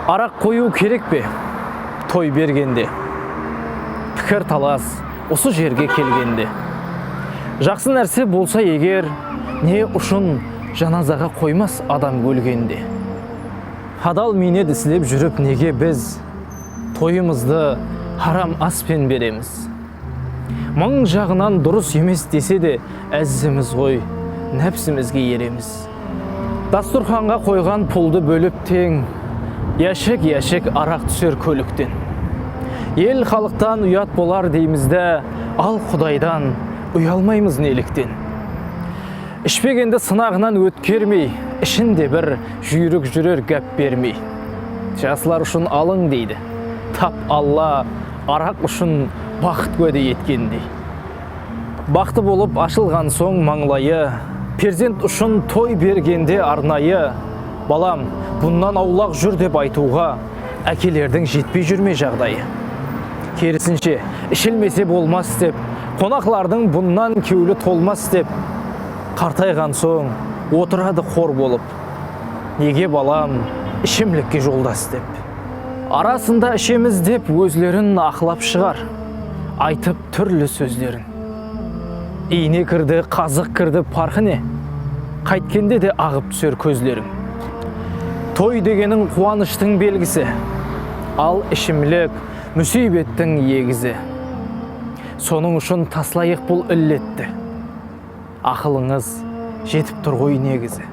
Арақ қою керек пе? Той бергенде. Пікір талас осы жерге келгенде. Жақсы нәрсе болса егер, не ұшын жаназаға қоймас адам өлгенде. Адал минет ісілеп жүріп неге біз тойымызды харам аспен береміз. Мың жағынан дұрыс емес десе де әзіміз ғой, нәпсімізге ереміз. Дастұрханға қойған пұлды бөліп тең, яшек арақ түсер көліктен. Ел халықтан ұят болар деймізді, ал Құдайдан ұялмаймыз неліктен. Ішпегенді сынағынан өткермей, ішінде бір жүйрік жүрер гәп бермей. Жасылар үшін алың дейді, тап Алла арақ үшін бақыт көде еткендей. Бақты болып ашылған соң маңлайы, перзент үшін той бергенде арнайы, балам, бұннан аулақ жүр деп айтуға, әкелердің жетпей жүрме жағдайы. Керісінше, ішілмесе болмас деп, қонақлардың бұннан кеулі толмас деп, қартайған соң отырады қор болып. Неге балам, ішімлікке жолдас деп. Арасында ішеміз деп өзлерін ақылап шығар, айтып түрлі сөздерін. Ине кірді, қазық кірді, парқы не? Қайткенде де ағып түсер көзлерің. Той дегенің қуаныштың белгісі, ал ішімлік мүсейбеттің егізі. Соның үшін таслайық бұл іллетті. Ақылыңыз жетіп тұр ғой негізі.